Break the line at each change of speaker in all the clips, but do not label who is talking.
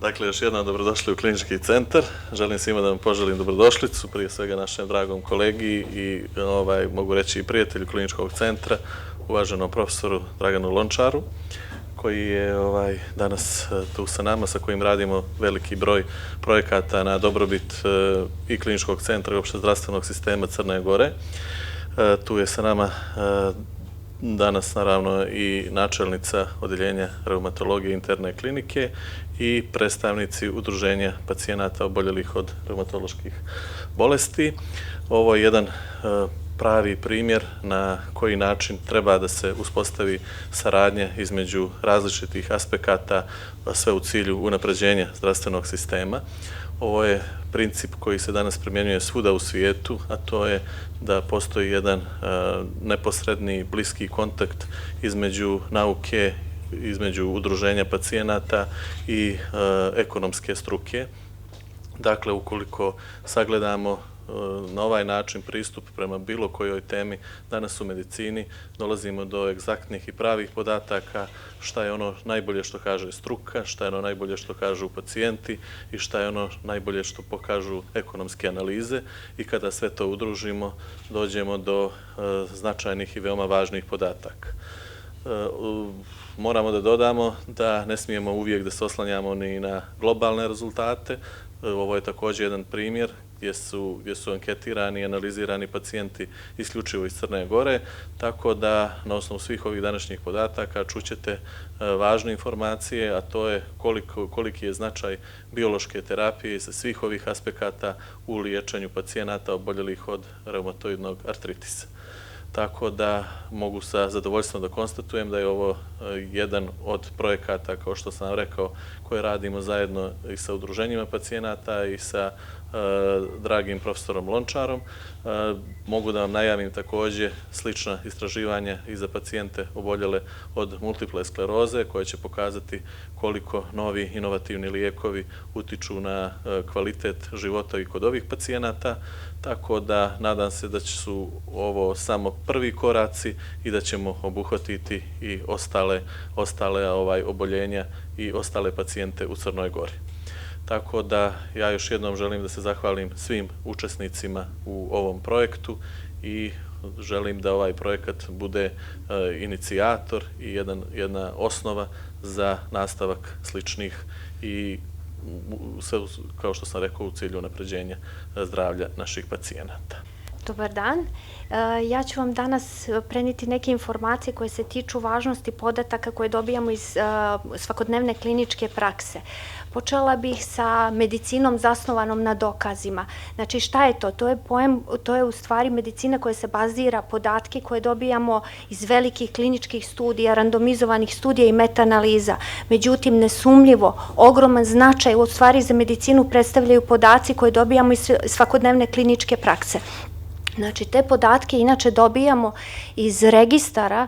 Dakle, još jednom dobrodošli u Klinički centar. Želim svima da vam poželim dobrodošlicu, prije svega našem dragom kolegi i mogu reći i prijatelju Kliničkog centra, uvaženom profesoru Draganu Lončaru, koji je danas tu sa nama, sa kojim radimo veliki broj projekata na dobrobit i Kliničkog centra i opšte zdravstvenog sistema Crne Gore. Tu je sa nama danas naravno i načelnica Odeljenja reumatologije interne klinike i predstavnici Udruženja pacijenata oboljelih od reumatoloških bolesti. Ovo je jedan pravi primjer na koji način treba da se uspostavi saradnja između različitih aspekata, sve u cilju unapređenja zdravstvenog sistema. Ovo je princip koji se danas primjenjuje svuda u svijetu, a to je da postoji jedan neposredni, bliski kontakt između nauke, između udruženja pacijenata i ekonomske struke. Dakle, ukoliko sagledamo na ovaj način pristup prema bilo kojoj temi danas u medicini, dolazimo do egzaktnih i pravih podataka, šta je ono najbolje što kaže struka, šta je ono najbolje što kažu pacijenti i šta je ono najbolje što pokažu ekonomske analize, i kada sve to udružimo dođemo do značajnih i veoma važnih podataka. Moramo da dodamo da ne smijemo uvijek da se oslanjamo ni na globalne rezultate. Ovo je također jedan primjer gdje su anketirani i analizirani pacijenti isključivo iz Crne Gore, tako da na osnovu svih ovih današnjih podataka čućete važne informacije, a to je koliki je značaj biološke terapije sa svih ovih aspekata u liječenju pacijenata oboljelih od reumatoidnog artritisa. Tako da mogu sa zadovoljstvom da konstatujem da je ovo jedan od projekata, kao što sam rekao, koje radimo zajedno i sa udruženjima pacijenata i sa dragim profesorom Lončarom. Mogu da vam najavim također slična istraživanja i za pacijente oboljele od multiple skleroze, koje će pokazati koliko novi inovativni lijekovi utiču na kvalitet života i kod ovih pacijenata, tako da nadam se da su ovo samo prvi koraci i da ćemo obuhvatiti i ostale oboljenja i ostale pacijente u Crnoj Gori. Tako da ja još jednom želim da se zahvalim svim učesnicima u ovom projektu i želim da ovaj projekat bude inicijator i jedna osnova za nastavak sličnih i sve, kao što sam rekao, u cilju unapređenja zdravlja naših pacijenata.
Dobar dan. Ja ću vam danas prenijeti neke informacije koje se tiču važnosti podataka koje dobijamo iz svakodnevne kliničke prakse. Počela bih sa medicinom zasnovanom na dokazima. Znači, šta je to? To je u stvari medicina koja se bazira podatke koje dobijamo iz velikih kliničkih studija, randomizovanih studija i metaanaliza. Međutim, nesumljivo, ogroman značaj u stvari za medicinu predstavljaju podaci koje dobijamo iz svakodnevne kliničke prakse. Znači, te podatke inače dobijamo iz registara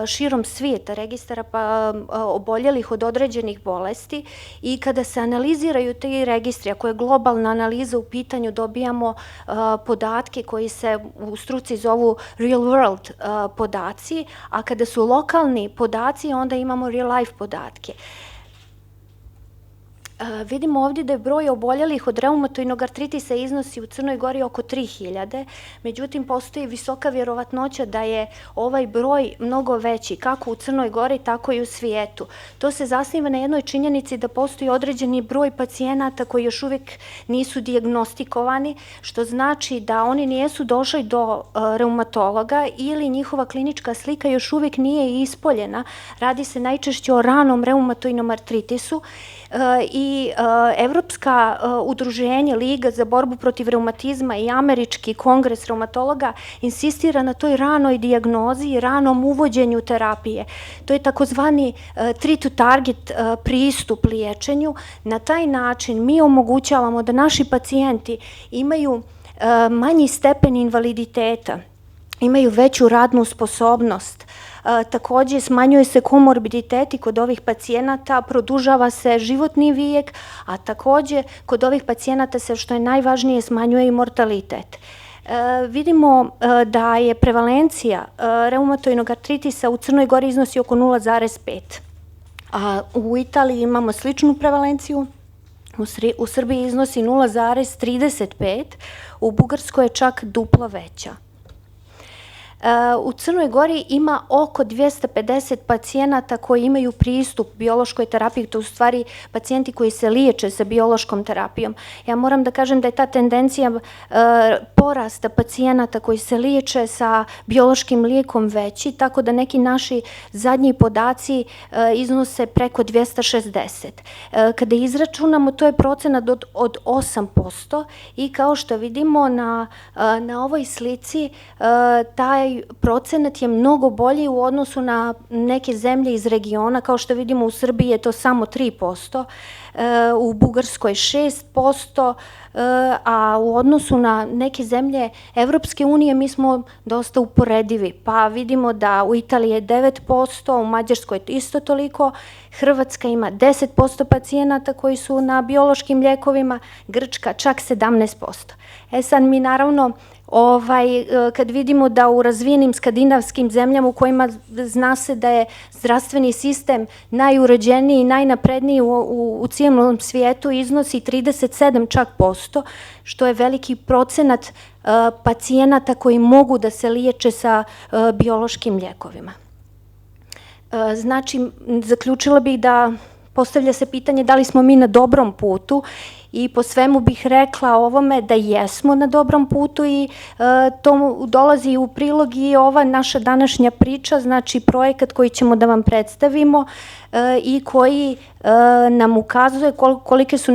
širom svijeta, registara oboljelih od određenih bolesti, i kada se analiziraju ti registri, ako je globalna analiza u pitanju, dobijamo podatke koji se u struci zovu real world podaci, a kada su lokalni podaci onda imamo real life podatke. Vidimo ovdje da je broj oboljelih od reumatoidnog artritisa iznosi u Crnoj Gori oko 3000, međutim postoji visoka vjerovatnoća da je ovaj broj mnogo veći, kako u Crnoj Gori, tako i u svijetu. To se zasniva na jednoj činjenici da postoji određeni broj pacijenata koji još uvijek nisu dijagnostikovani, što znači da oni nisu došli do reumatologa ili njihova klinička slika još uvijek nije ispoljena. Radi se najčešće o ranom reumatoidnom artritisu, i Evropska udruženje Liga za borbu protiv reumatizma i Američki kongres reumatologa insistira na toj ranoj dijagnozi i ranom uvođenju terapije. To je takozvani treat to target pristup liječenju. Na taj način mi omogućavamo da naši pacijenti imaju manji stepen invaliditeta, imaju veću radnu sposobnost. Također smanjuje se komorbiditeti kod ovih pacijenata, produžava se životni vijek, a također kod ovih pacijenata se, što je najvažnije, smanjuje i mortalitet. Vidimo da je prevalencija reumatoidnog artritisa u Crnoj Gori iznosi oko 0,5. A u Italiji imamo sličnu prevalenciju U Srbiji iznosi 0,35, u Bugarskoj je čak duplo veća. U Crnoj Gori ima oko 250 pacijenata koji imaju pristup biološkoj terapiji, to u stvari pacijenti koji se liječe sa biološkom terapijom. Ja moram da kažem da je ta tendencija porasta pacijenata koji se liječe sa biološkim lijekom veći, tako da neki naši zadnji podaci iznose preko 260. Kada izračunamo, to je procenat od 8% i kao što vidimo na ovoj slici, taj procenat je mnogo bolji u odnosu na neke zemlje iz regiona. Kao što vidimo, u Srbiji je to samo 3%, u Bugarskoj 6%, a u odnosu na neke zemlje Evropske unije mi smo dosta uporedivi. Pa vidimo da u Italiji je 9%, u Mađarskoj isto toliko, Hrvatska ima 10% pacijenata koji su na biološkim lijekovima, Grčka čak 17%. Sad mi naravno, kad vidimo da u razvijenim skandinavskim zemljama u kojima zna se da je zdravstveni sistem najuređeniji i najnapredniji u cijelom svijetu iznosi 37 čak posto, što je veliki procenat pacijenata koji mogu da se liječe sa biološkim lijekovima. Znači, zaključila bih da postavlja se pitanje da li smo mi na dobrom putu i po svemu bih rekla ovome da jesmo na dobrom putu i to dolazi u prilog i ova naša današnja priča, znači projekat koji ćemo da vam predstavimo i koji nam ukazuje kolike su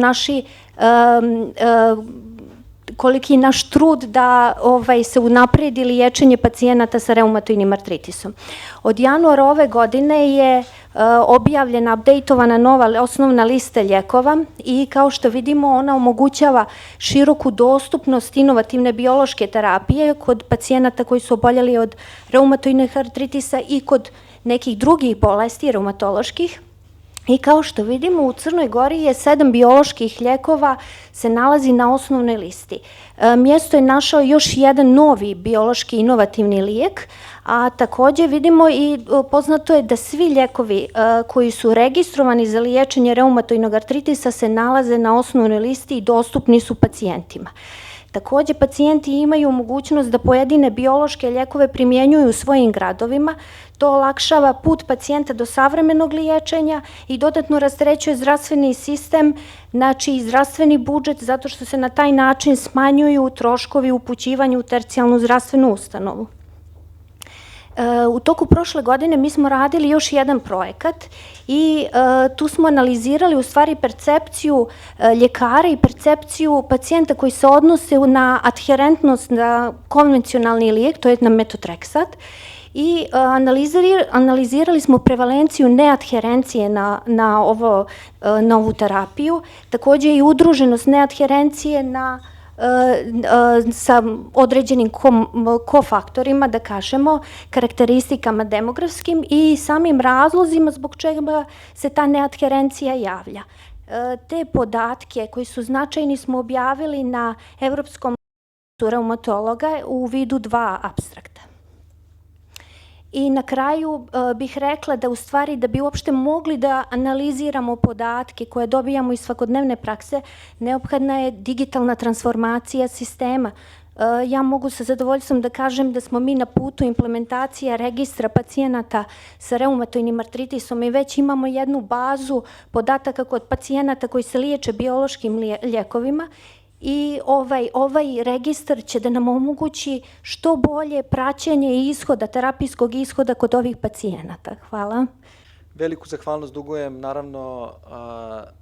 koliki je naš trud da se unapredi liječenje pacijenata sa reumatoidnim artritisom. Od januara ove godine je objavljena, updateovana nova osnovna lista lijekova i kao što vidimo ona omogućava široku dostupnost inovativne biološke terapije kod pacijenata koji su oboljeli od reumatoidnih artritisa i kod nekih drugih bolesti reumatoloških. I kao što vidimo, u Crnoj Gori je 7 bioloških lijekova se nalazi na osnovnoj listi. Mjesto je našao još jedan novi biološki inovativni lijek, a takođe vidimo i poznato je da svi lijekovi koji su registrovani za liječenje reumatoidnog artritisa se nalaze na osnovnoj listi i dostupni su pacijentima. Takođe, pacijenti imaju mogućnost da pojedine biološke lijekove primjenjuju u svojim gradovima. To olakšava put pacijenta do savremenog liječenja i dodatno rasterećuje zdravstveni sistem, znači i zdravstveni budžet, zato što se na taj način smanjuju troškovi upućivanja u tercijalnu zdravstvenu ustanovu. U toku prošle godine mi smo radili još jedan projekat i tu smo analizirali u stvari percepciju ljekara i percepciju pacijenta koji se odnose na adherentnost na konvencionalni lijek, to je na metotreksat, i analizirali smo prevalenciju neadherencije na ovu terapiju, takođe i udruženost neadherencije sa određenim kofaktorima, da kažemo, karakteristikama demografskim i samim razlozima zbog čega se ta neadherencija javlja. Te podatke koji su značajni smo objavili na Evropskom reumatologa u vidu 2 apstrakta. I na kraju bih rekla da u stvari da bi uopšte mogli da analiziramo podatke koje dobijamo iz svakodnevne prakse, neophodna je digitalna transformacija sistema. Ja mogu sa zadovoljstvom da kažem da smo mi na putu implementacija registra pacijenata sa reumatoidnim artritisom i već imamo jednu bazu podataka kod pacijenata koji se liječe biološkim lijekovima i ovaj registar će da nam omogući što bolje praćenje ishoda, terapijskog ishoda kod ovih pacijenata. Hvala.
Veliku zahvalnost dugujem naravno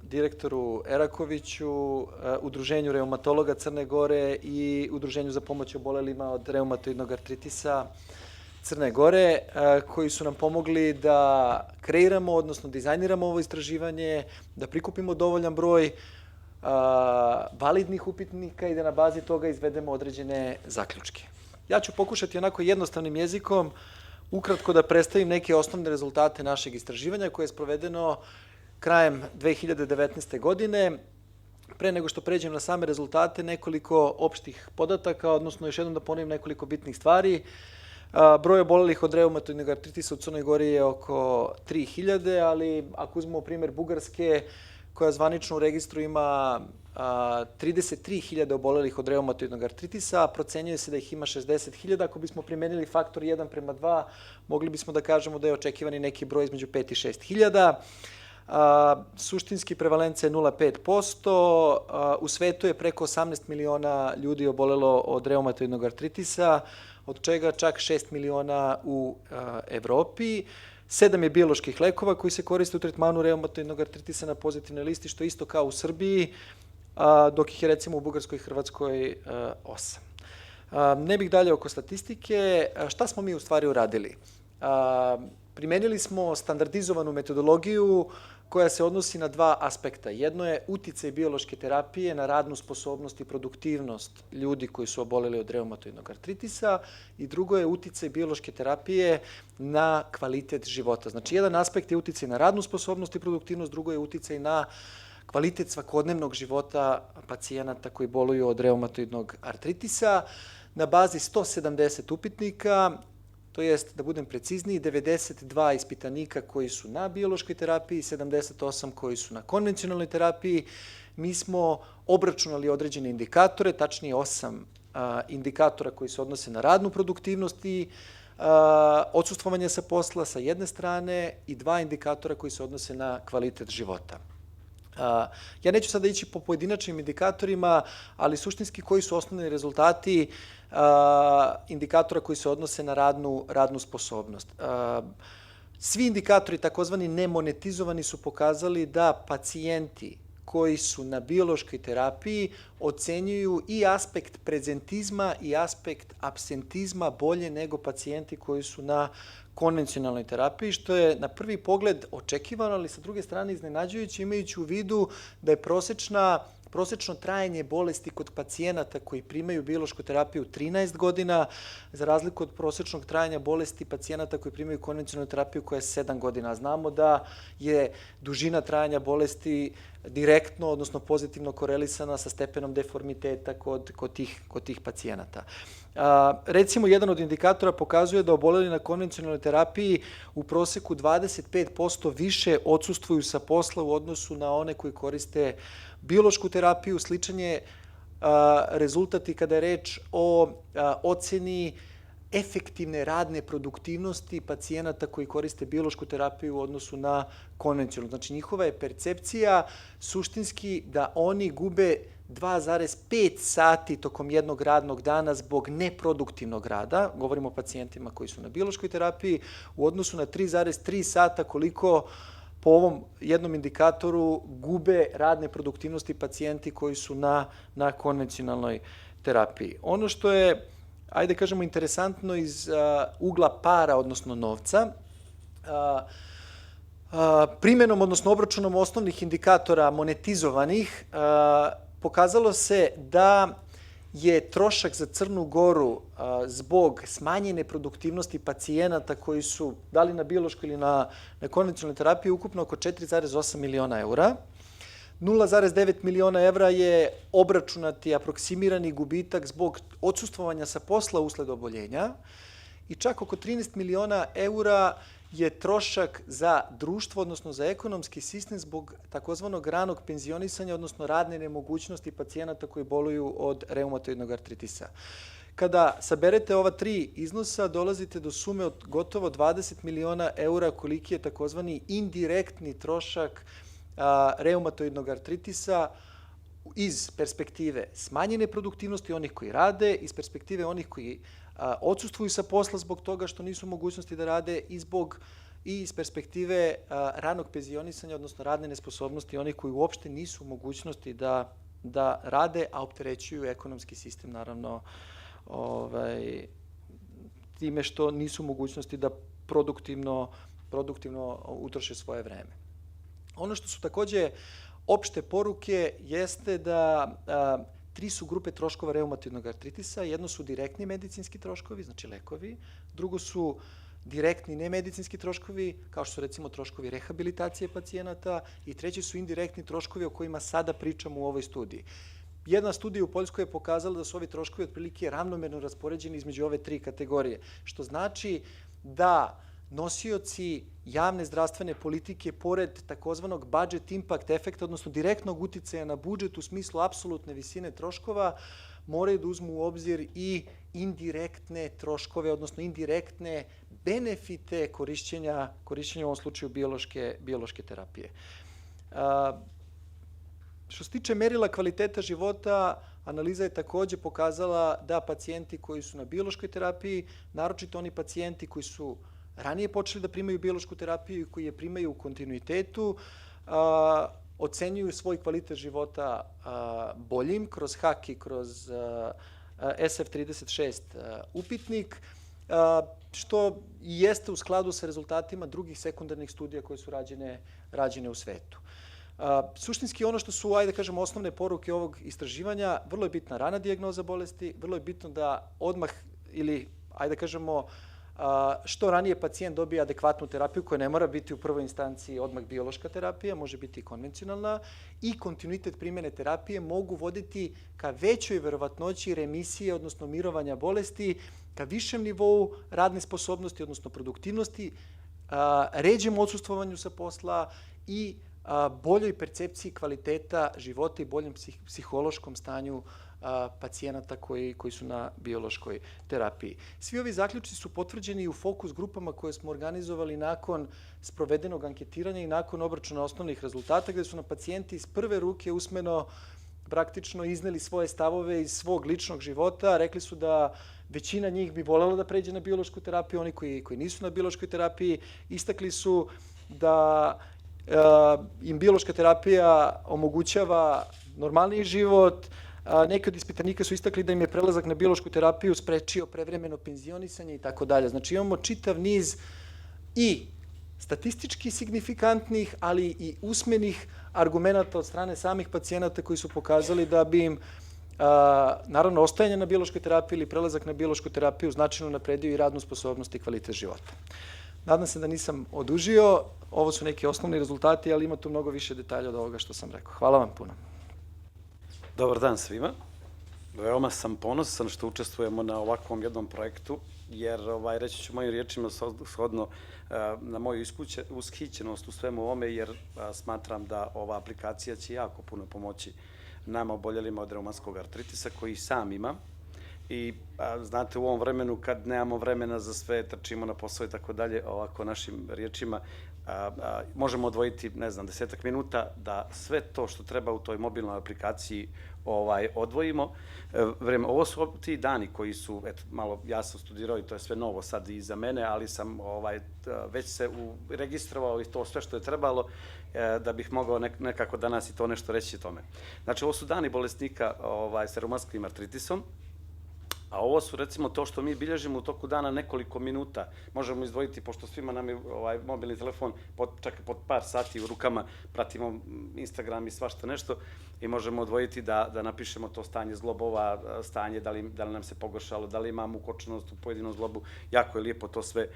direktoru Erakoviću, Udruženju reumatologa Crne Gore i Udruženju za pomoć obolelima od reumatoidnog artritisa Crne Gore, koji su nam pomogli da kreiramo, odnosno dizajniramo ovo istraživanje, da prikupimo dovoljan broj validnih upitnika i da na bazi toga izvedemo određene zaključke. Ja ću pokušati onako jednostavnim jezikom ukratko da predstavim neke osnovne rezultate našeg istraživanja koje je sprovedeno krajem 2019. godine. Pre nego što pređem na same rezultate, nekoliko opštih podataka, odnosno još jednom da ponovim nekoliko bitnih stvari. Broj obolelih od reumatoidnog artritisa u Crnoj Gori je oko 3000, ali ako uzmemo primjer Bugarske, koja zvanično u registru ima 33.000 obolelih od reumatoidnog artritisa, procenjuje se da ih ima 60.000. Ako bismo primenili faktor 1:2, mogli bismo da kažemo da je očekivani neki broj između 5 i 6.000. Suštinski prevalencija je 0,5%. U svetu je preko 18 miliona ljudi obolelo od reumatoidnog artritisa, od čega čak 6 miliona u Evropi. 7 je bioloških lekova koji se koriste u tretmanu reumatoidnog artritisa na pozitivnoj listi, što je isto kao u Srbiji, dok ih je recimo u Bugarskoj i Hrvatskoj 8. Ne bih dalje oko statistike. Šta smo mi u stvari uradili? Primenili smo standardizovanu metodologiju koja se odnosi na dva aspekta. Jedno je uticaj biološke terapije na radnu sposobnost i produktivnost ljudi koji su oboleli od reumatoidnog artritisa i drugo je uticaj biološke terapije na kvalitet života. Znači, jedan aspekt je uticaj na radnu sposobnost i produktivnost, drugo je uticaj na kvalitet svakodnevnog života pacijenata koji boluju od reumatoidnog artritisa. Na bazi 170 upitnika, to jest, da budem precizniji, 92 ispitanika koji su na biološkoj terapiji, 78 koji su na konvencionalnoj terapiji. Mi smo obračunali određene indikatore, tačnije 8 indikatora koji se odnose na radnu produktivnost i odsustvovanje sa posla sa jedne strane i 2 indikatora koji se odnose na kvalitet života. Ja neću sada ići po pojedinačnim indikatorima, ali suštinski koji su osnovni rezultati indikatora koji se odnose na radnu sposobnost. Svi indikatori, takozvani nemonetizovani, su pokazali da pacijenti koji su na biološkoj terapiji ocenjuju i aspekt prezentizma i aspekt absentizma bolje nego pacijenti koji su na konvencionalnoj terapiji, što je na prvi pogled očekivano, ali sa druge strane iznenađujuće, imajući u vidu da je prosečno trajanje bolesti kod pacijenata koji primaju biološku terapiju 13 godina, za razliku od prosečnog trajanja bolesti pacijenata koji primaju konvencionalnu terapiju koja je 7 godina. Znamo da je dužina trajanja bolesti direktno, odnosno pozitivno korelisana sa stepenom deformiteta kod tih pacijenata. Recimo, jedan od indikatora pokazuje da oboleli na konvencionalnoj terapiji u proseku 25% više odsustvuju sa posla u odnosu na one koji koriste biološku terapiju. Sličan je rezultat i kada je reč o oceni efektivne radne produktivnosti pacijenata koji koriste biološku terapiju u odnosu na konvencionalnu. Znači, njihova je percepcija suštinski da oni gube 2,5 sati tokom jednog radnog dana zbog neproduktivnog rada, govorimo o pacijentima koji su na biološkoj terapiji, u odnosu na 3,3 sata koliko po ovom jednom indikatoru gube radne produktivnosti pacijenti koji su na konvencionalnoj terapiji. Ono što je, ajde kažemo, interesantno iz ugla para, odnosno novca, primenom, odnosno obračunom osnovnih indikatora monetizovanih, pokazalo se da je trošak za Crnu Goru zbog smanjene produktivnosti pacijenata koji su da li na biološkoj ili na konvencionalnoj terapiji ukupno oko 4,8 miliona eura. 0,9 miliona evra je obračunati aproksimirani gubitak zbog odsustvovanja sa posla usled oboljenja i čak oko 13 miliona eura je trošak za društvo, odnosno za ekonomski sistem zbog takozvanog ranog penzionisanja, odnosno radne nemogućnosti pacijenata koji boluju od reumatoidnog artritisa. Kada saberete ova tri iznosa, dolazite do sume od gotovo 20 miliona eura koliki je takozvani indirektni trošak reumatoidnog artritisa iz perspektive smanjene produktivnosti onih koji rade, iz perspektive onih koji odsustvuju sa posla zbog toga što nisu u mogućnosti da rade i iz perspektive ranog penzionisanja, odnosno radne nesposobnosti onih koji uopšte nisu u mogućnosti da rade, a opterećuju ekonomski sistem, naravno, time što nisu u mogućnosti da produktivno utroše svoje vreme. Ono što su takođe opšte poruke jeste da tri su grupe troškova reumatoidnog artritisa. Jedno su direktni medicinski troškovi, znači lekovi. Drugo su direktni nemedicinski troškovi, kao što su recimo troškovi rehabilitacije pacijenata. I treći su indirektni troškovi o kojima sada pričamo u ovoj studiji. Jedna studija u Poljskoj je pokazala da su ovi troškovi otprilike ravnomerno raspoređeni između ove tri kategorije, što znači da nosioci javne zdravstvene politike, pored takozvanog budget impact efekta, odnosno direktnog uticaja na budžet u smislu apsolutne visine troškova, moraju da uzmu u obzir i indirektne troškove, odnosno indirektne benefite korišćenja u ovom slučaju biološke terapije. Što se tiče merila kvaliteta života, analiza je takođe pokazala da pacijenti koji su na biološkoj terapiji, naročito oni pacijenti koji su ranije počeli da primaju biološku terapiju i koji je primaju u kontinuitetu, ocenjuju svoj kvalitet života boljim kroz HAK i kroz SF36 upitnik, što i jeste u skladu sa rezultatima drugih sekundarnih studija koje su rađene u svetu. Suštinski ono što su, ajde da kažemo, osnovne poruke ovog istraživanja, vrlo je bitna rana dijagnoza bolesti, vrlo je bitno da odmah ili, ajde da kažemo, što ranije pacijent dobije adekvatnu terapiju koja ne mora biti u prvoj instanciji odmah biološka terapija, može biti i konvencionalna, i kontinuitet primene terapije mogu voditi ka većoj verovatnoći remisije, odnosno mirovanja bolesti, ka višem nivou radne sposobnosti, odnosno produktivnosti, ređem odsustvovanju sa posla i boljoj percepciji kvaliteta života i boljem psihološkom stanju pacijenata koji su na biološkoj terapiji. Svi ovi zaključci su potvrđeni u fokus grupama koje smo organizovali nakon sprovedenog anketiranja i nakon obračuna osnovnih rezultata, gde su nam pacijenti iz prve ruke usmeno praktično izneli svoje stavove iz svog ličnog života. Rekli su da većina njih bi voljela da pređe na biološku terapiju, oni koji nisu na biološkoj terapiji. Istakli su da im biološka terapija omogućava normalniji život. Neki od ispitanika su istakli da im je prelazak na biološku terapiju sprečio prevremeno penzionisanje i tako dalje. Znači imamo čitav niz i statistički signifikantnih, ali i usmenih argumenata od strane samih pacijenata koji su pokazali da bi im naravno ostajanje na biološkoj terapiji ili prelazak na biološku terapiju značajno napredio i radnu sposobnost i kvalitet života. Nadam se da nisam odužio. Ovo su neki osnovni rezultati, ali ima tu mnogo više detalja od ovoga što sam rekao. Hvala vam puno.
Dobar dan svima. Veoma sam ponosan što učestvujemo na ovakvom jednom projektu, jer reći ću mojim riječima shodno na moju ushićenost u svemu ovome, jer smatram da ova aplikacija će jako puno pomoći nama oboljelima od reumatskog artritisa, koji sam imam. I znate, u ovom vremenu kad nemamo vremena za sve, trčimo na posao i tako dalje, ovako našim riječima, možemo odvojiti, ne znam, 10-ak minuta da sve to što treba u toj mobilnoj aplikaciji odvojimo. Ovo su ti dani koji su, eto, malo, ja sam studirao i to je sve novo sad i za mene, ali sam već se registrovao i to sve što je trebalo da bih mogao nekako danas i to nešto reći o tome. Znači, ovo su dani bolesnika sa reumatskim artritisom, a ovo su recimo to što mi bilježimo u toku dana nekoliko minuta. Možemo izdvojiti, pošto svima nam je mobilni telefon čak pod par sati u rukama, pratimo Instagram i svašta nešto i možemo odvojiti da napišemo to stanje zglobova, stanje da li nam se pogoršalo, da li imamo ukočenost u pojedinom zglobu. Jako je lijepo to sve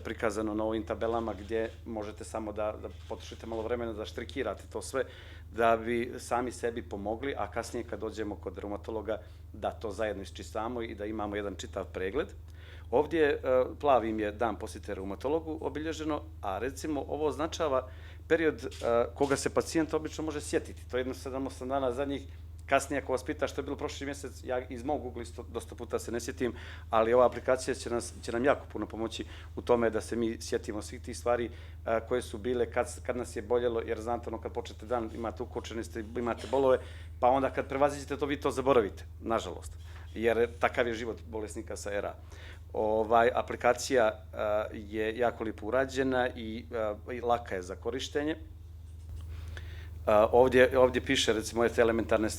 prikazano na ovim tabelama gdje možete samo da potrošite malo vremena da štrikirate to sve, da bi sami sebi pomogli, a kasnije kad dođemo kod reumatologa da to zajedno iščistamo i da imamo jedan čitav pregled. Ovdje plavim je dan posjete reumatologu obilježeno, a recimo ovo označava period koga se pacijent obično može sjetiti. To je jedno 7-8 dana zadnjih. Kasnije, ako vas pita što je bilo prošli mjesec, ja iz mog Google dosta puta se ne sjetim, ali ova aplikacija će nam jako puno pomoći u tome da se mi sjetimo svih tih stvari koje su bile kad nas je boljelo, jer znate, kad počnete dan imate ukočenosti, imate bolove, pa onda kad prevaziđete to, vi to zaboravite, nažalost, jer takav je život bolesnika sa RA. Aplikacija je jako lijepo urađena i laka je za korištenje. Ovdje piše, recimo, te elementarne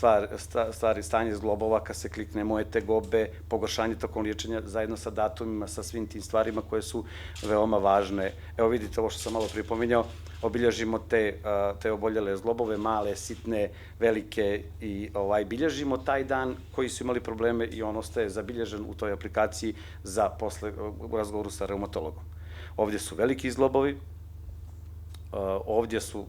stvari, stanje zglobova, kad se klikne moje tegobe, pogoršanje tokom liječenja, zajedno sa datumima, sa svim tim stvarima koje su veoma važne. Evo vidite ovo što sam malo prije pominjao, obilježimo te oboljele zglobove, male, sitne, velike i bilježimo taj dan koji su imali probleme i on ostaje zabilježen u toj aplikaciji za posle u razgovoru sa reumatologom. Ovdje su veliki zglobovi, ovdje su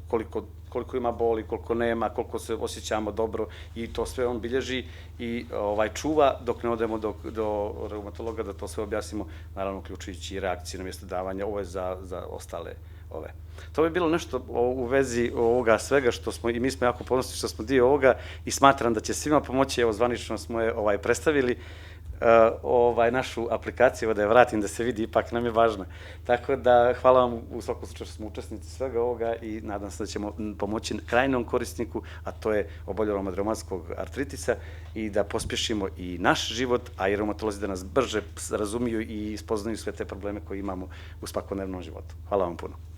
koliko koliko ima boli, koliko nema, koliko se osjećamo dobro i to sve on bilježi i čuva dok ne odemo do reumatologa da to sve objasnimo, naravno uključujući i reakcije na mjesto davanja, ovo je za ostale ove. To bi bilo nešto u vezi ovoga svega što smo, i mi smo jako ponosni što smo dio ovoga i smatram da će svima pomoći, evo zvanično smo je predstavili, našu aplikaciju, da je vratim da se vidi, ipak nam je važno. Tako da hvala vam u svakom slučaju što smo učesnici svega ovoga i nadam se da ćemo pomoći krajnjom korisniku, a to je oboljelom od reumatskog artritisa i da pospješimo i naš život, a i reumatolozi da nas brže razumiju i spoznaju sve te probleme koje imamo u svakodnevnom životu. Hvala vam puno.